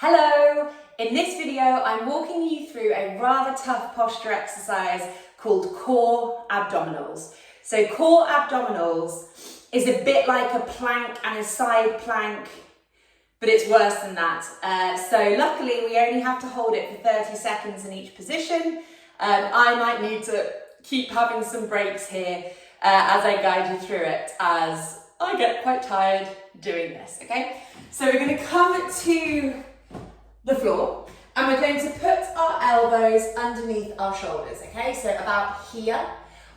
Hello! In this video, I'm walking you through a rather tough posture exercise called Core Abdominals. So Core Abdominals is a bit like a plank and a side plank, but it's worse than that. So luckily, we only have to hold it for 30 seconds in each position. I might need to keep having some breaks here as I guide you through it, as I get quite tired doing this, okay? So we're going to come to the floor and we're going to put our elbows underneath our shoulders, okay? So about here.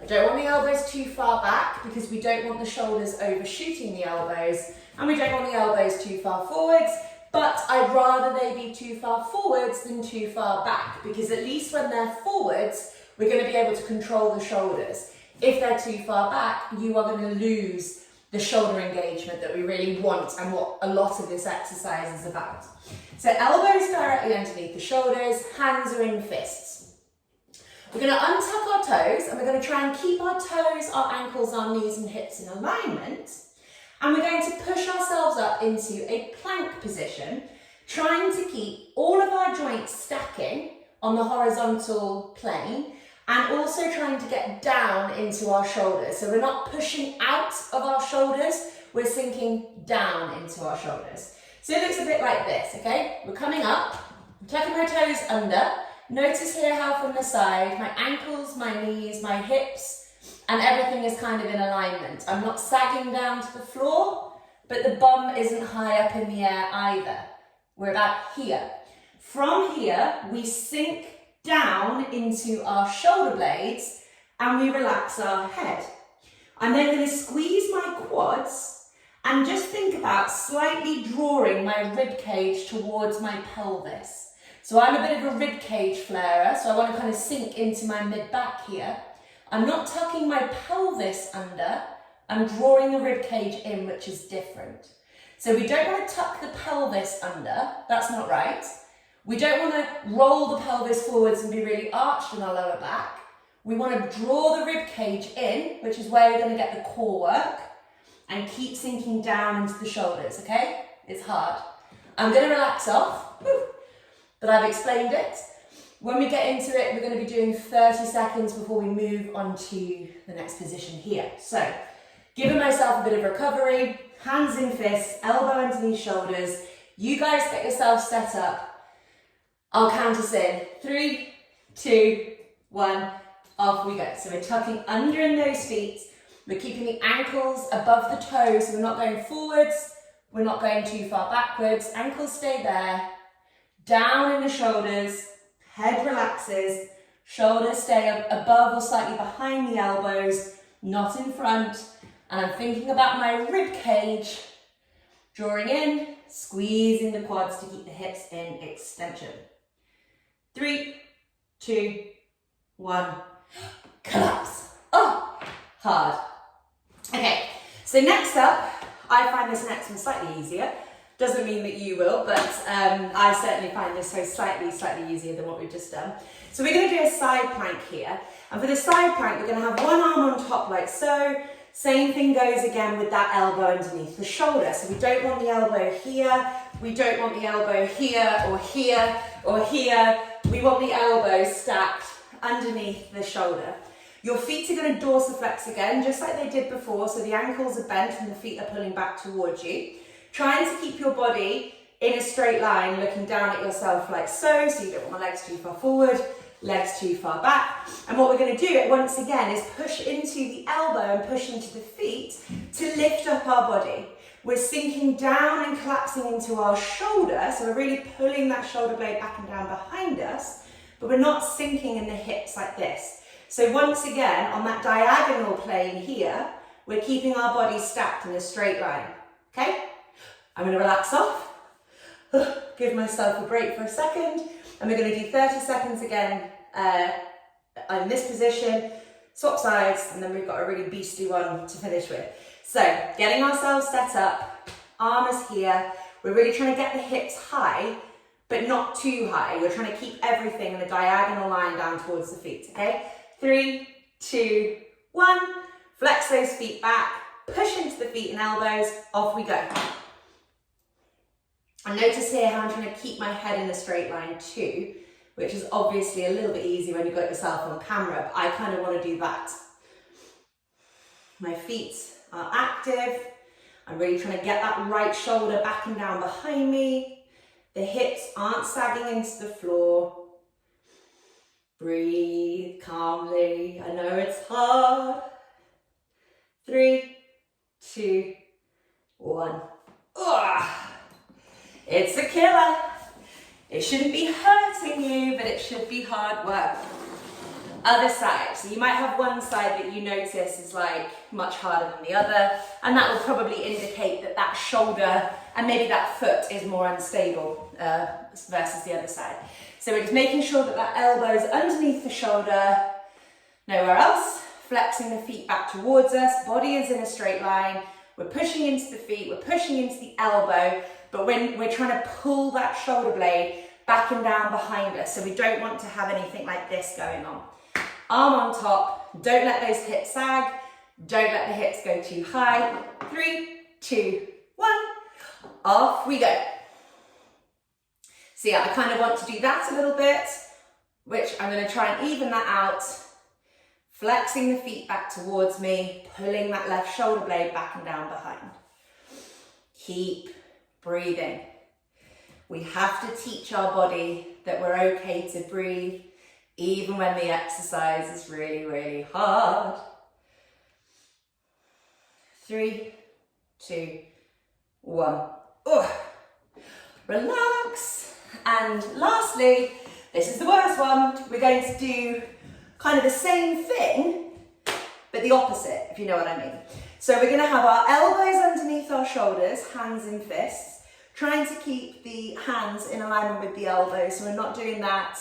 I don't want the elbows too far back because we don't want the shoulders overshooting the elbows, and we don't want the elbows too far forwards, but I'd rather they be too far forwards than too far back, because at least when they're forwards, we're going to be able to control the shoulders. If they're too far back, you are going to lose the shoulder engagement that we really want and what a lot of this exercise is about. So elbows directly underneath the shoulders, hands are in fists. We're going to untuck our toes and we're going to try and keep our toes, our ankles, our knees and hips in alignment. And we're going to push ourselves up into a plank position, trying to keep all of our joints stacking on the horizontal plane and also trying to get down into our shoulders. So we're not pushing out of our shoulders, we're sinking down into our shoulders. So it looks a bit like this, okay? We're coming up, I'm tucking my toes under. Notice here how from the side, my ankles, my knees, my hips, and everything is kind of in alignment. I'm not sagging down to the floor, but the bum isn't high up in the air either. We're about here. From here, we sink down into our shoulder blades and we relax our head. I'm then going to squeeze my quads and just think about slightly drawing my rib cage towards my pelvis. So I'm a bit of a rib cage flarer, so I want to kind of sink into my mid-back here. I'm not tucking my pelvis under, I'm drawing the rib cage in, which is different. So we don't want to tuck the pelvis under, that's not right. We don't want to roll the pelvis forwards and be really arched in our lower back. We want to draw the rib cage in, which is where we're going to get the core work, and keep sinking down into the shoulders, okay? It's hard. I'm going to relax off, but I've explained it. When we get into it, we're going to be doing 30 seconds before we move on to the next position here. So, giving myself a bit of recovery, hands in fists, elbow underneath shoulders. You guys get yourself set up. I'll count us in. 3, 2, 1, off we go. So we're tucking under in those feet. We're keeping the ankles above the toes, so we're not going forwards, we're not going too far backwards. Ankles stay there. Down in the shoulders, head relaxes, shoulders stay above or slightly behind the elbows, not in front. And I'm thinking about my rib cage, drawing in, squeezing the quads to keep the hips in extension. 3, 2, 1, collapse. Oh, hard. Okay, so next up, I find this next one slightly easier. Doesn't mean that you will, but I certainly find this so slightly easier than what we've just done. So we're going to do a side plank here. And for the side plank, we're going to have one arm on top like so. Same thing goes again with that elbow underneath the shoulder. So we don't want the elbow here. We don't want the elbow here or here or here. We want the elbow stacked underneath the shoulder. Your feet are going to dorsiflex again, just like they did before. So the ankles are bent and the feet are pulling back towards you. Trying to keep your body in a straight line, looking down at yourself like so. So you don't want the legs too far forward, legs too far back. And what we're going to do once again is push into the elbow and push into the feet to lift up our body. We're sinking down and collapsing into our shoulder. So we're really pulling that shoulder blade back and down behind us, but we're not sinking in the hips like this. So once again, on that diagonal plane here, we're keeping our body stacked in a straight line, okay? I'm going to relax off, give myself a break for a second, and we're going to do 30 seconds again in this position, swap sides, and then we've got a really beastly one to finish with. So, getting ourselves set up, arm is here, we're really trying to get the hips high, but not too high. We're trying to keep everything in a diagonal line down towards the feet, okay? 3, 2, 1, flex those feet back, push into the feet and elbows, off we go. And notice here how I'm trying to keep my head in a straight line too, which is obviously a little bit easy when you've got yourself on camera, but I kind of want to do that. My feet are active. I'm really trying to get that right shoulder back and down behind me. The hips aren't sagging into the floor. Breathe calmly. I know it's hard. 3, 2, 1. Ugh. It's a killer. It shouldn't be hurting you, but it should be hard work. Other side. So you might have one side that you notice is like much harder than the other, and that will probably indicate that that shoulder and maybe that foot is more unstable versus the other side. So we're just making sure that that elbow is underneath the shoulder, nowhere else. Flexing the feet back towards us, body is in a straight line. We're pushing into the feet, we're pushing into the elbow, but when we're trying to pull that shoulder blade back and down behind us, so we don't want to have anything like this going on. Arm on top, don't let those hips sag, don't let the hips go too high. 3, 2, 1, off we go. So yeah, I kind of want to do that a little bit, which I'm going to try and even that out. Flexing the feet back towards me, pulling that left shoulder blade back and down behind. Keep breathing. We have to teach our body that we're okay to breathe, even when the exercise is really, really hard. 3, 2, 1. Ugh. Relax. And lastly, this is the worst one. We're going to do kind of the same thing, but the opposite, if you know what I mean. So we're going to have our elbows underneath our shoulders, hands in fists, trying to keep the hands in alignment with the elbows. So we're not doing that.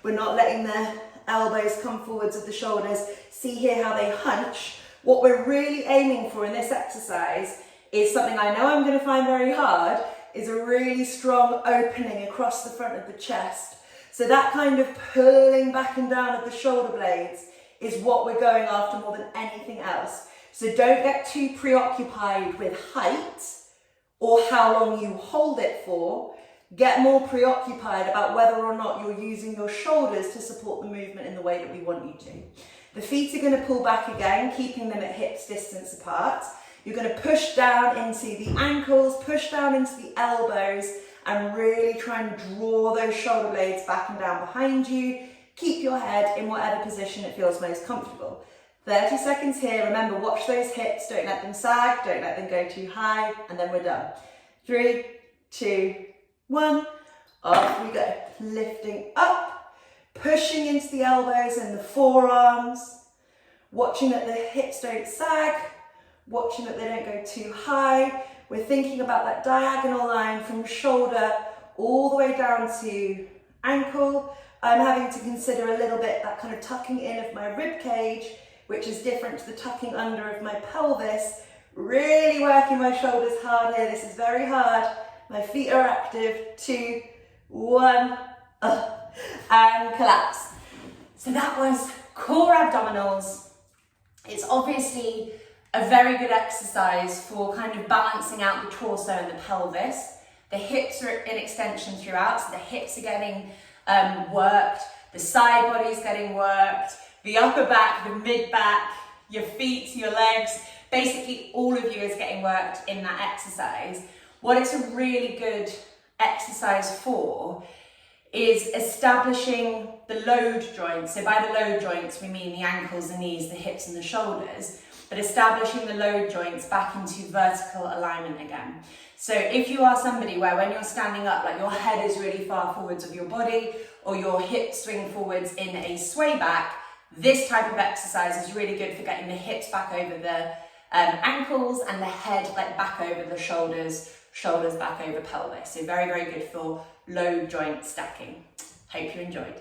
We're not letting the elbows come forwards of the shoulders. See here how they hunch. What we're really aiming for in this exercise is something I know I'm going to find very hard, is a really strong opening across the front of the chest. So that kind of pulling back and down of the shoulder blades is what we're going after more than anything else. So don't get too preoccupied with height or how long you hold it for. Get more preoccupied about whether or not you're using your shoulders to support the movement in the way that we want you to. The feet are going to pull back again, keeping them at hips distance apart. You're going to push down into the ankles, push down into the elbows, and really try and draw those shoulder blades back and down behind you. Keep your head in whatever position it feels most comfortable. 30 seconds here. Remember, watch those hips. Don't let them sag. Don't let them go too high. And then we're done. 3, 2, 1. Off we go. Lifting up, pushing into the elbows and the forearms. Watching that the hips don't sag. Watching that they don't go too high. We're thinking about that diagonal line from shoulder all the way down to ankle. I'm having to consider a little bit that kind of tucking in of my rib cage, which is different to the tucking under of my pelvis. Really working my shoulders hard here. This is very hard. My feet are active. 2, 1, and collapse. So that was core abdominals. It's obviously a very good exercise for kind of balancing out the torso and the pelvis. The hips are in extension throughout, so the hips are getting worked, the side body is getting worked, the upper back, the mid back, your feet, your legs, basically all of you is getting worked in that exercise. What it's a really good exercise for is establishing the load joints. So by the load joints, we mean the ankles, the knees, the hips and the shoulders, but establishing the load joints back into vertical alignment again. So if you are somebody where when you're standing up, like your head is really far forwards of your body or your hips swing forwards in a sway back, this type of exercise is really good for getting the hips back over the ankles and the head like back over the shoulders back over pelvis. So very, very good for load joint stacking. Hope you enjoyed.